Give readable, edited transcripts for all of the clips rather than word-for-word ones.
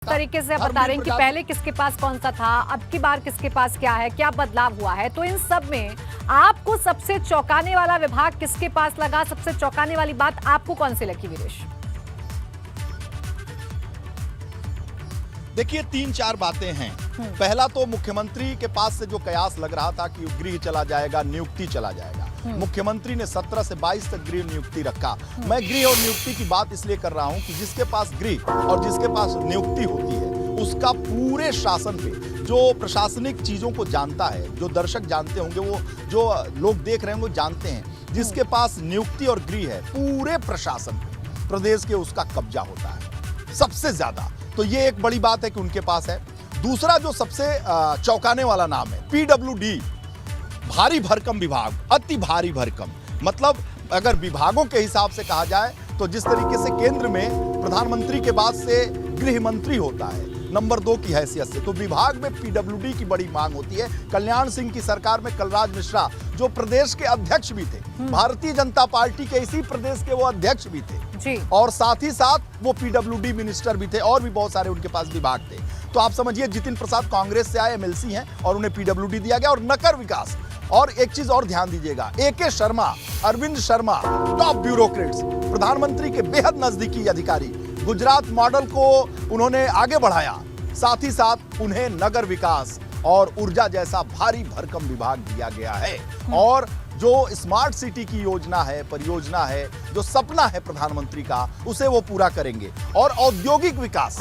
तरीके से आप बता रहे हैं कि पहले किसके पास कौन सा था, अब की बार किसके पास क्या है, क्या बदलाव हुआ है। तो इन सब में आपको सबसे चौंकाने वाला विभाग किसके पास लगा, सबसे चौंकाने वाली बात आपको कौन सी लगी वीरेश? देखिए 3-4 बातें हैं। पहला तो मुख्यमंत्री के पास से जो कयास लग रहा था कि गृह चला जाएगा, नियुक्ति चला जाएगा। मुख्यमंत्री ने 17 से 22 तक गृह नियुक्ति रखा। मैं गृह और नियुक्ति की बात इसलिए कर रहा हूं कि जिसके पास गृह और जिसके पास नियुक्ति होती है उसका पूरे शासन पे जो प्रशासनिक चीजों को जानता है, जो दर्शक जानते होंगे, वो जो लोग देख रहे होंगे वो जानते हैं। जिसके पास नियुक्ति और गृह है पूरे प्रशासन पे प्रदेश के उसका कब्जा होता है सबसे ज्यादा। तो ये एक बड़ी बात है कि उनके पास है। दूसरा जो सबसे चौंकाने वाला नाम है पीडब्ल्यूडी, भारी भरकम विभाग, अति भारी भरकम। मतलब अगर विभागों के हिसाब से कहा जाए तो जिस तरीके से केंद्र में प्रधानमंत्री के बाद से गृह मंत्री होता है नंबर 2 की हैसियत से, तो विभाग में पीडब्ल्यूडी की बड़ी मांग होती है। कल्याण सिंह की सरकार में कलराज मिश्रा जो प्रदेश के अध्यक्ष भी थे, भारतीय जनता पार्टी के इसी प्रदेश के वो अध्यक्ष भी थे जी। और साथ ही साथ वो पीडब्ल्यूडी मिनिस्टर भी थे और भी बहुत सारे उनके पास विभाग थे। तो आप समझिए जितिन प्रसाद कांग्रेस से आए एमएलसी हैं और उन्हें पीडब्ल्यूडी दिया गया। और नगर विकास, और एक चीज और ध्यान दीजिएगा, एके शर्मा, अरविंद शर्मा, टॉप ब्यूरोक्रेट्स, प्रधानमंत्री के बेहद नजदीकी अधिकारी, गुजरात मॉडल को उन्होंने आगे बढ़ाया। साथ ही साथ उन्हें नगर विकास और ऊर्जा जैसा भारी भरकम विभाग दिया गया है। और जो स्मार्ट सिटी की योजना है, परियोजना है, जो सपना है प्रधानमंत्री का, उसे वो पूरा करेंगे। और औद्योगिक विकास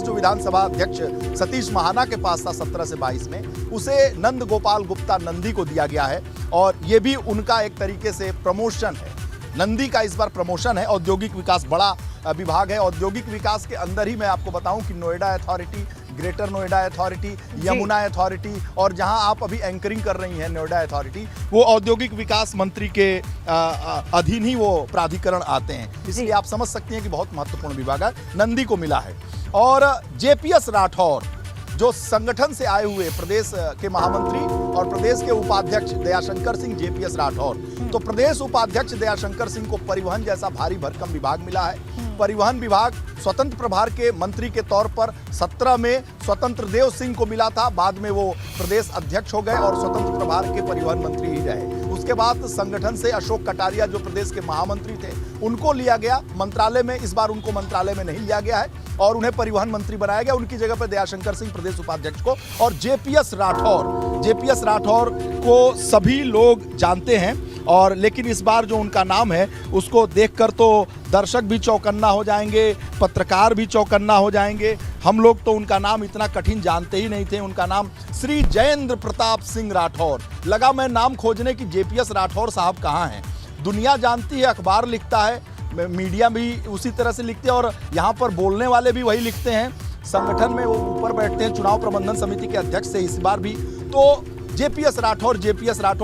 जो विधानसभा अध्यक्ष सतीश महाना के पास था 17 से 22 में, उसे नंद गोपाल गुप्ता नंदी को दिया गया है। और ये भी उनका एक तरीके से प्रमोशन है, नंदी का इस बार प्रमोशन है। औद्योगिक विकास बड़ा विभाग है। औद्योगिक विकास के अंदर ही मैं आपको बताऊं कि Noida authority, greater Noida authority, Yamuna authority, और जहां आप अभी एंकरिंग कर रही हैं नोएडा अथॉरिटी, वो औद्योगिक विकास मंत्री के अधीन ही वो प्राधिकरण आते हैं। इसलिए आप समझ सकती हैं कि बहुत महत्वपूर्ण विभाग है, नंदी को मिला है। और जेपीएस राठौर जो संगठन से आए हुए प्रदेश के महामंत्री और प्रदेश के उपाध्यक्ष दयाशंकर सिंह, जेपीएस राठौर, तो प्रदेश उपाध्यक्ष दयाशंकर सिंह को परिवहन जैसा भारी भरकम विभाग मिला है। परिवहन विभाग स्वतंत्र प्रभार के मंत्री के तौर पर 17 में स्वतंत्र देव सिंह को मिला था, बाद में वो प्रदेश अध्यक्ष हो गए और स्वतंत्र प्रभार के परिवहन मंत्री ही रहे। उसके बाद संगठन से अशोक कटारिया जो प्रदेश के महामंत्री थे उनको लिया गया मंत्रालय में। इस बार उनको मंत्रालय में नहीं लिया गया है और उन्हें परिवहन मंत्री बनाया गया। उनकी जगह पर दयाशंकर सिंह प्रदेश उपाध्यक्ष को। और जेपीएस राठौर को सभी लोग जानते हैं, और लेकिन इस बार जो उनका नाम है उसको देखकर तो दर्शक भी चौकन्ना हो जाएंगे, पत्रकार भी चौकन्ना हो जाएंगे। हम लोग तो उनका नाम इतना कठिन जानते ही नहीं थे। उनका नाम श्री जयेंद्र प्रताप सिंह राठौर। लगा मैं नाम खोजने की जेपीएस राठौर साहब कहाँ हैं। दुनिया जानती है, अखबार लिखता है, मीडिया भी उसी तरह से लिखते हैं और यहाँ पर बोलने वाले भी वही लिखते हैं। संगठन में वो ऊपर बैठते हैं, चुनाव प्रबंधन समिति के अध्यक्ष से इस बार भी। तो जेपीएस राठौर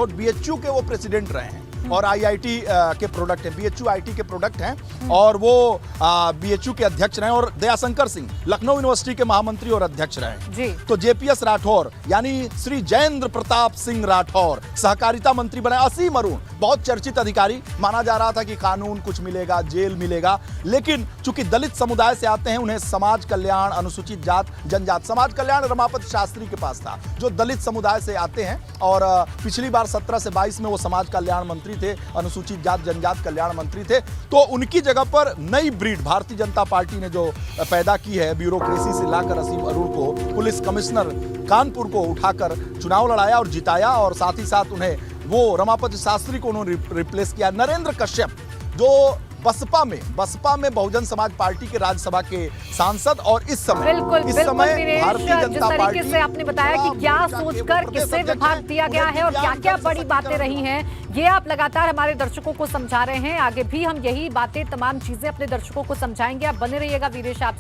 बीएचयू के वो प्रेसिडेंट रहे हैं और आईआईटी के प्रोडक्ट हैं, बीएचयू आईटी के प्रोडक्ट हैं और वो बीएचयू के अध्यक्ष रहे। और दयाशंकर सिंह लखनऊ यूनिवर्सिटी के महामंत्री और अध्यक्ष रहे जी। तो जेपीएस राठौर यानी श्री जयेंद्र प्रताप सिंह राठौर सहकारिता मंत्री बने। असीम अरुण बहुत चर्चित अधिकारी, माना जा रहा था कि कानून कुछ मिलेगा, जेल मिलेगा, लेकिन चूंकि दलित समुदाय से आते हैं उन्हें समाज कल्याण, अनुसूचित जात जनजात, समाज कल्याण रमापति शास्त्री के पास था जो दलित समुदाय से आते हैं। और पिछली बार 17 से 22 में वो समाज कल्याण मंत्री थे, अनुसूचित जात जनजात कल्याण मंत्री थे। तो उनकी जगह पर नई ब्रीड भारतीय जनता पार्टी ने जो पैदा की है, ब्यूरोक्रेसी से लाकर असीम अरुण को पुलिस कमिश्नर कानपुर को उठाकर चुनाव लड़ाया और जिताया। और साथ ही साथ उन्हें वो रमापति शास्त्री को उन्होंने रिप्लेस किया। नरेंद्र कश्यप जो बसपा में बहुजन समाज पार्टी के राज्यसभा के सांसद और इस समय भारतीय जनता पार्टी से आपने बताया कि क्या सोचकर किसे विभाग दिया गया है और क्या-क्या बड़ी बातें रही हैं, ये आप लगातार हमारे दर्शकों को समझा रहे हैं। आगे भी हम यही बातें, तमाम चीजें अपने दर्शकों को समझाएंगे। आप बने रहिएगा वीरेश। आप